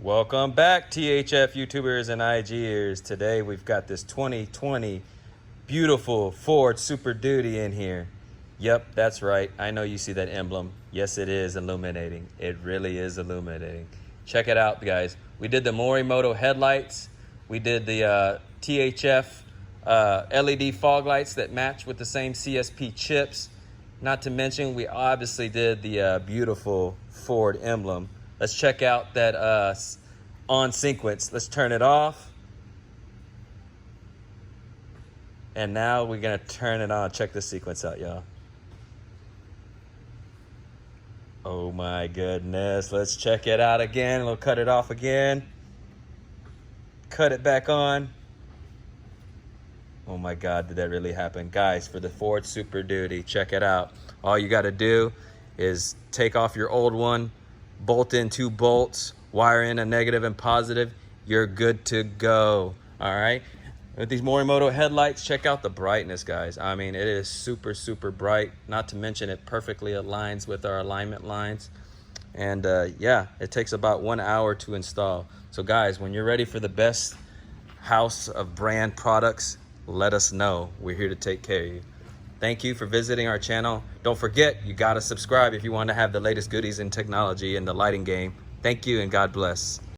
Welcome back, THF YouTubers and IGers. Today we've got this 2020 beautiful Ford SuperDuty in here. Yep, that's right. I know you see that emblem. Yes, it is illuminating. It really is illuminating. Check it out, guys. We did the MoriMoto headlights. We did the THF LED fog lights that match with the same CSP chips. Not to mention, we obviously did the beautiful Ford emblem. Let's check out that on sequence. Let's turn it off. And now we're gonna turn it on. Check this sequence out, y'all. Oh my goodness. Let's check it out again. We'll cut it off again. Cut it back on. Oh my God, did that really happen? Guys, for the Ford SuperDuty, check it out. All you gotta do is take off your old one, bolt in 2 bolts, wire in a negative and positive, you're good to go. All right, with these MoriMoto headlights, check out the brightness, guys. I mean, it is super, super bright. Not to mention it perfectly aligns with our alignment lines. And yeah, it takes about 1 hour to install. So guys, when you're ready for the best house of brand products, let us know. We're here to take care of you. Thank you for visiting our channel. Don't forget, you gotta subscribe if you want to have the latest goodies in technology and the lighting game. Thank you and God bless.